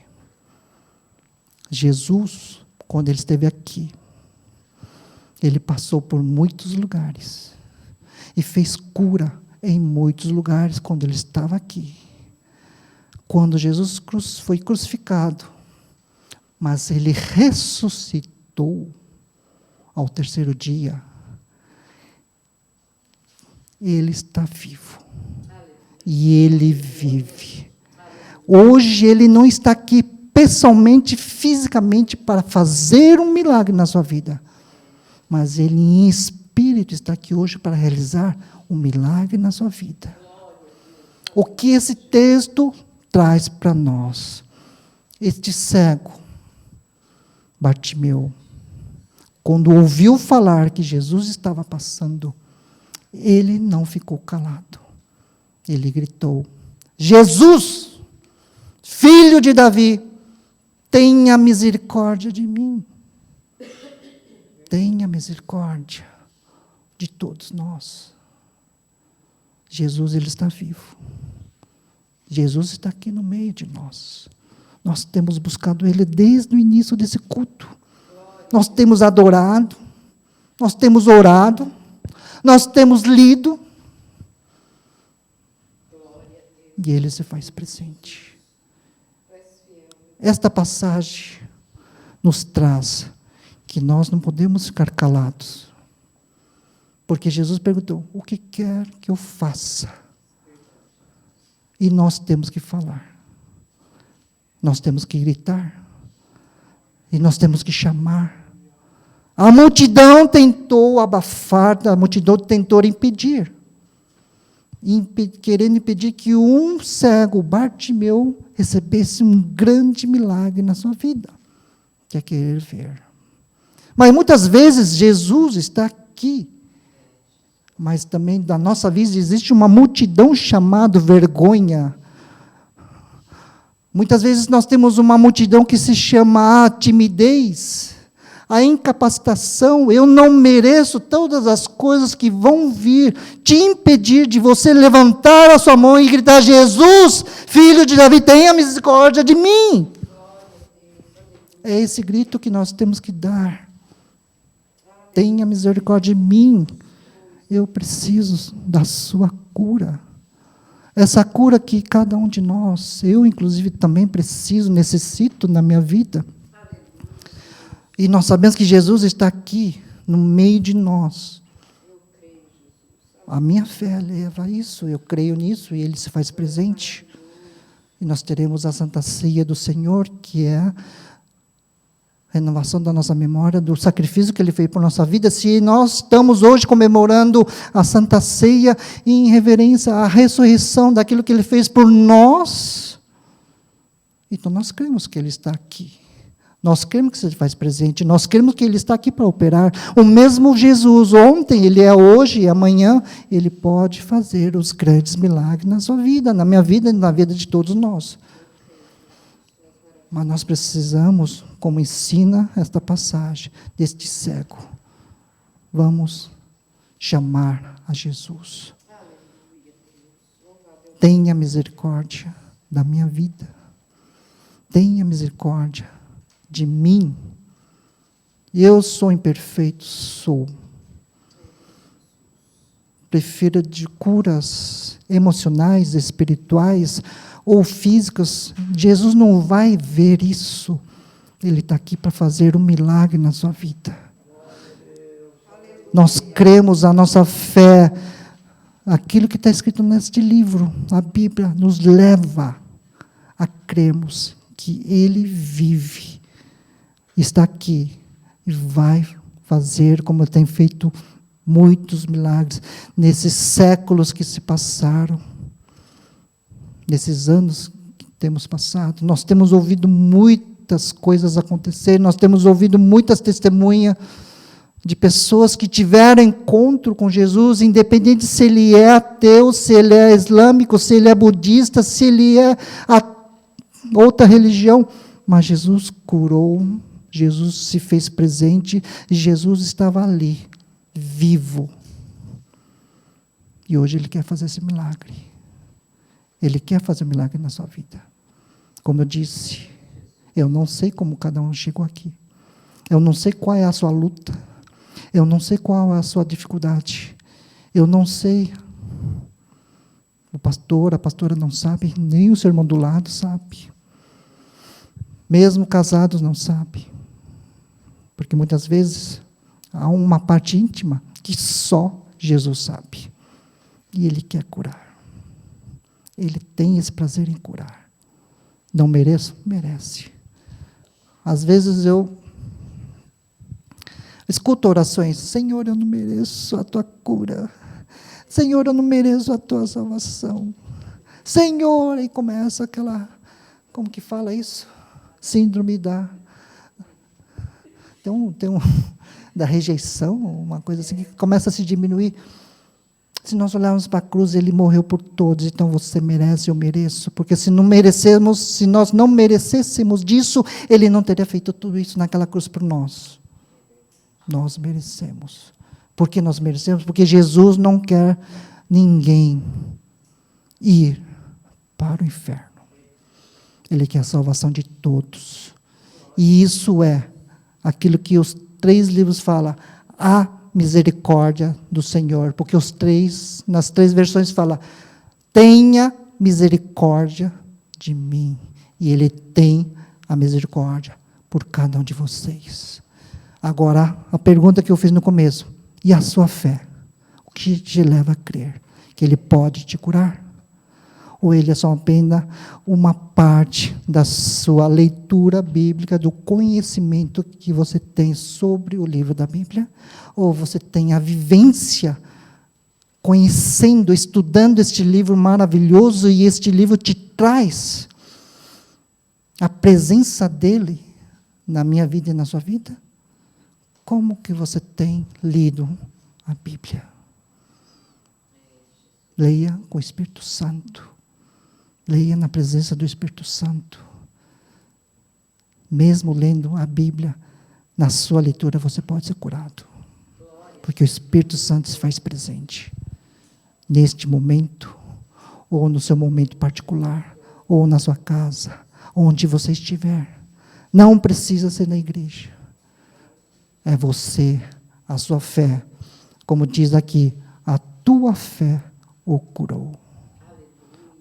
[SPEAKER 1] Jesus, quando ele esteve aqui, ele passou por muitos lugares e fez cura em muitos lugares quando ele estava aqui. Quando Jesus foi crucificado, mas ele ressuscitou ao 3º dia, ele está vivo. E ele vive. Hoje ele não está aqui pessoalmente, fisicamente, para fazer um milagre na sua vida. Mas ele, em espírito, está aqui hoje para realizar um milagre na sua vida. O que esse texto traz para nós? Este cego, Bartimeu, quando ouviu falar que Jesus estava passando, ele não ficou calado. Ele gritou: Jesus, filho de Davi, tenha misericórdia de mim. Tenha misericórdia de todos nós. Jesus, ele está vivo. Jesus está aqui no meio de nós. Nós temos buscado ele desde o início desse culto. Nós temos adorado, nós temos orado, nós temos lido, e ele se faz presente. Esta passagem nos traz que nós não podemos ficar calados, porque Jesus perguntou: o que quer que eu faça? E nós temos que falar, nós temos que gritar, e nós temos que chamar. A multidão tentou abafar, a multidão tentou impedir, querendo impedir que um cego, Bartimeu, recebesse um grande milagre na sua vida, que é querer ver. Mas muitas vezes Jesus está aqui, mas também da nossa vida existe uma multidão chamada vergonha. Muitas vezes nós temos uma multidão que se chama a timidez, a incapacitação. Eu não mereço todas as coisas que vão vir te impedir de você levantar a sua mão e gritar: Jesus, filho de Davi, tenha misericórdia de mim. É esse grito que nós temos que dar. Tenha misericórdia de mim. Eu preciso da sua cura. Essa cura que cada um de nós, eu inclusive também preciso, necessito na minha vida. E nós sabemos que Jesus está aqui, no meio de nós. A minha fé leva a isso, eu creio nisso, e Ele se faz presente. E nós teremos a Santa Ceia do Senhor, que é a renovação da nossa memória, do sacrifício que Ele fez por nossa vida. Se nós estamos hoje comemorando a Santa Ceia em reverência à ressurreição daquilo que Ele fez por nós, então nós cremos que Ele está aqui. Nós cremos que Ele faz presente, nós cremos que Ele está aqui para operar. O mesmo Jesus, ontem, Ele é hoje e amanhã, Ele pode fazer os grandes milagres na sua vida, na minha vida e na vida de todos nós. Mas nós precisamos, como ensina esta passagem, deste cego, vamos chamar a Jesus. Tenha misericórdia da minha vida. Tenha misericórdia de mim. Eu sou imperfeito, sou. Prefira de curas emocionais, espirituais ou físicas. Jesus não vai ver isso. Ele está aqui para fazer um milagre na sua vida. Nós cremos, a nossa fé, aquilo que está escrito neste livro, a Bíblia, nos leva a crermos que Ele vive, está aqui e vai fazer como tem feito muitos milagres nesses séculos que se passaram, nesses anos que temos passado. Nós temos ouvido muitas coisas acontecer, nós temos ouvido muitas testemunhas de pessoas que tiveram encontro com Jesus, independente se ele é ateu, se ele é islâmico, se ele é budista, se ele é outra religião, mas Jesus curou, Jesus se fez presente, Jesus estava ali, vivo. E hoje Ele quer fazer esse milagre. Ele quer fazer um milagre na sua vida. Como eu disse, eu não sei como cada um chegou aqui. Eu não sei qual é a sua luta. Eu não sei qual é a sua dificuldade. Eu não sei. O pastor, a pastora não sabe, nem o seu irmão do lado sabe. Mesmo casados não sabe. Porque muitas vezes há uma parte íntima que só Jesus sabe. E Ele quer curar. Ele tem esse prazer em curar. Não mereço? Merece. Às vezes eu escuto orações: Senhor, eu não mereço a Tua cura. Senhor, eu não mereço a Tua salvação. Senhor, e começa aquela, como que fala isso? Síndrome da rejeição, uma coisa assim, que começa a se diminuir. Se nós olharmos para a cruz, Ele morreu por todos, então você merece, eu mereço, porque se nós não merecêssemos disso, Ele não teria feito tudo isso naquela cruz por nós. Nós merecemos. Por que nós merecemos? Porque Jesus não quer ninguém ir para o inferno. Ele quer a salvação de todos. E isso é aquilo que os 3 livros falam, a misericórdia do Senhor, porque nas 3 versões fala: tenha misericórdia de mim, e Ele tem a misericórdia por cada um de vocês. Agora, a pergunta que eu fiz no começo: e a sua fé? O que te leva a crer que Ele pode te curar? Ou Ele é só apenas uma parte da sua leitura bíblica, do conhecimento que você tem sobre o livro da Bíblia? Ou você tem a vivência, conhecendo, estudando este livro maravilhoso, e este livro te traz a presença dEle na minha vida e na sua vida? Como que você tem lido a Bíblia? Leia com o Espírito Santo. Leia na presença do Espírito Santo. Mesmo lendo a Bíblia, na sua leitura você pode ser curado. Porque o Espírito Santo se faz presente. Neste momento, ou no seu momento particular, ou na sua casa, onde você estiver. Não precisa ser na igreja. É você, a sua fé. Como diz aqui, a tua fé o curou.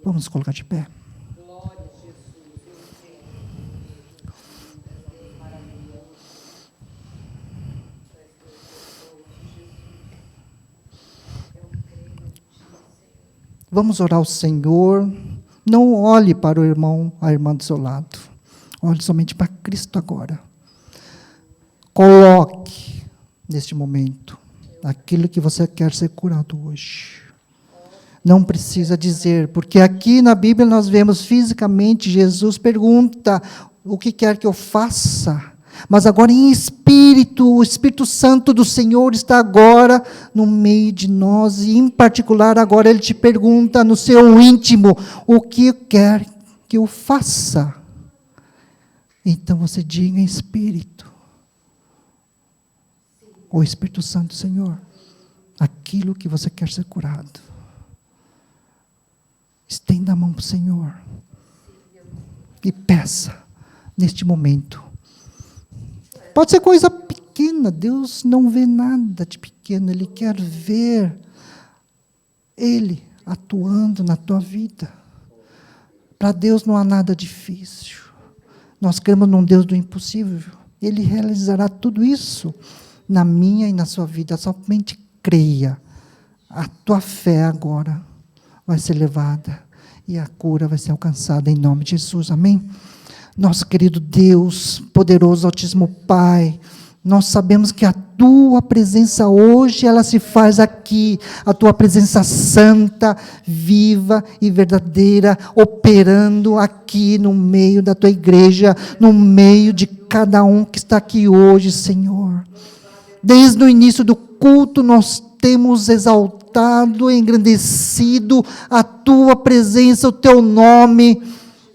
[SPEAKER 1] Vamos colocar de pé.
[SPEAKER 2] Glória a Jesus,
[SPEAKER 1] Vamos orar ao Senhor. Não olhe para o irmão, a irmã do seu lado. Olhe somente para Cristo agora. Coloque, neste momento, aquilo que você quer ser curado hoje. Não precisa dizer, porque aqui na Bíblia nós vemos fisicamente, Jesus pergunta: o que quer que eu faça? Mas agora em espírito, o Espírito Santo do Senhor está agora no meio de nós, e em particular agora Ele te pergunta no seu íntimo: o que quer que eu faça? Então você diga em espírito: o Espírito Santo do Senhor, aquilo que você quer ser curado. Estenda a mão para o Senhor e peça, neste momento, Pode ser coisa pequena, Deus não vê nada de pequeno, Ele quer ver Ele atuando na tua vida. Para Deus não há nada difícil. Nós cremos num Deus do impossível. Ele realizará tudo isso na minha e na sua vida. Somente creia. A tua fé agora vai ser levada e a cura vai ser alcançada em nome de Jesus. Amém? Nosso querido Deus, poderoso Altíssimo Pai, nós sabemos que a tua presença hoje, ela se faz aqui, a tua presença santa, viva e verdadeira, operando aqui no meio da tua igreja, no meio de cada um que está aqui hoje, Senhor. Desde o início do culto, nós temos exaltado, engrandecido a tua presença, o teu nome,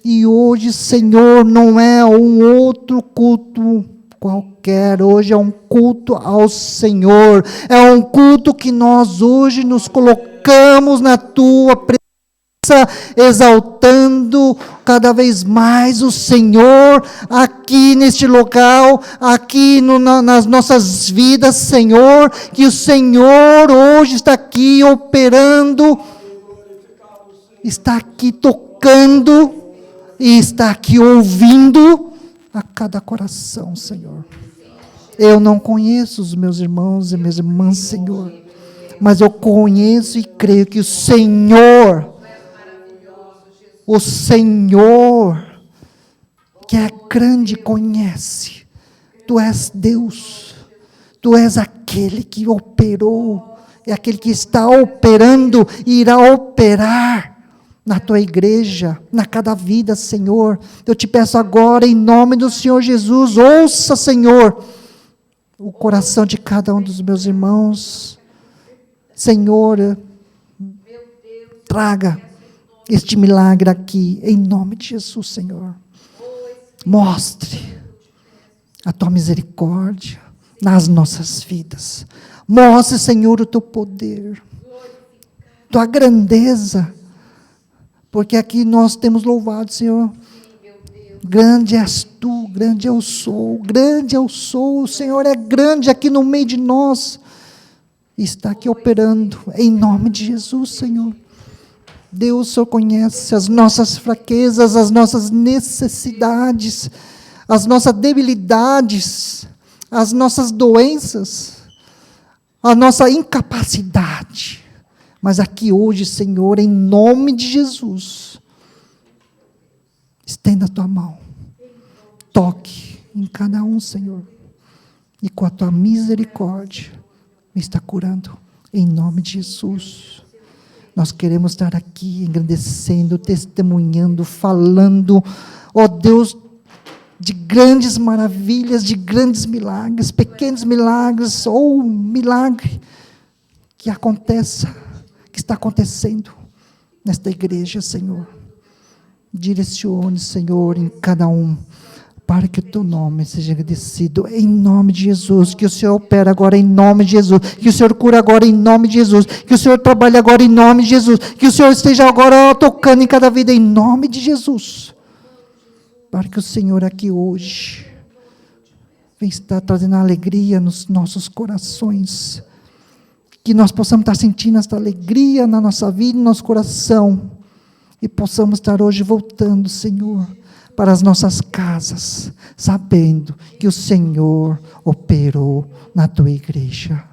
[SPEAKER 1] e hoje, Senhor, não é um outro culto qualquer, hoje é um culto ao Senhor, é um culto que nós hoje nos colocamos na tua presença, exaltando cada vez mais o Senhor, aqui neste local, aqui nas nossas vidas, Senhor, que o Senhor hoje está aqui operando, está aqui tocando, e está aqui ouvindo a cada coração, Senhor. Eu não conheço os meus irmãos e minhas irmãs, Senhor, mas eu conheço e creio que o Senhor, que é grande, conhece. Tu és Deus, Tu és aquele que operou, é aquele que está operando e irá operar na tua igreja, na cada vida, Senhor. Eu te peço agora, em nome do Senhor Jesus, ouça, Senhor, o coração de cada um dos meus irmãos. Senhor, traga este milagre aqui, em nome de Jesus, Senhor. Mostre a tua misericórdia nas nossas vidas. Mostre, Senhor, o teu poder, tua grandeza, porque aqui nós temos louvado, Senhor. Grande és tu, grande eu sou, o Senhor é grande aqui no meio de nós, está aqui operando, em nome de Jesus, Senhor. Deus, o Senhor conhece as nossas fraquezas, as nossas necessidades, as nossas debilidades, as nossas doenças, a nossa incapacidade. Mas aqui hoje, Senhor, em nome de Jesus, estenda a tua mão, toque em cada um, Senhor, e com a tua misericórdia, me está curando, em nome de Jesus. Nós queremos estar aqui, engrandecendo, testemunhando, falando, ó Deus, de grandes maravilhas, de grandes milagres, pequenos milagres, ou um milagre que aconteça, que está acontecendo nesta igreja, Senhor. Direcione, Senhor, em cada um, para que o teu nome seja agradecido, em nome de Jesus, que o Senhor opera agora em nome de Jesus, que o Senhor cura agora em nome de Jesus, que o Senhor trabalhe agora em nome de Jesus, que o Senhor esteja agora tocando em cada vida em nome de Jesus, para que o Senhor aqui hoje venha estar trazendo alegria nos nossos corações, que nós possamos estar sentindo esta alegria na nossa vida, no nosso coração, e possamos estar hoje voltando, Senhor, para as nossas casas, sabendo que o Senhor operou na tua igreja.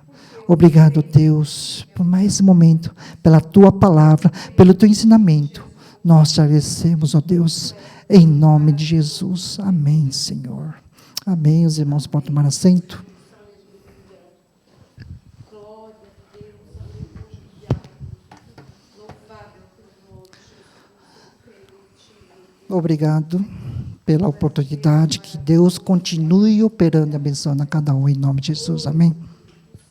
[SPEAKER 1] Obrigado, Deus, por mais esse momento, pela tua palavra, pelo teu ensinamento. Nós te agradecemos, ó Deus, em nome de Jesus. Amém, Senhor. Amém. Os irmãos podem tomar assento. Obrigado pela oportunidade, que Deus continue operando e abençoando a cada um, em nome de Jesus, amém.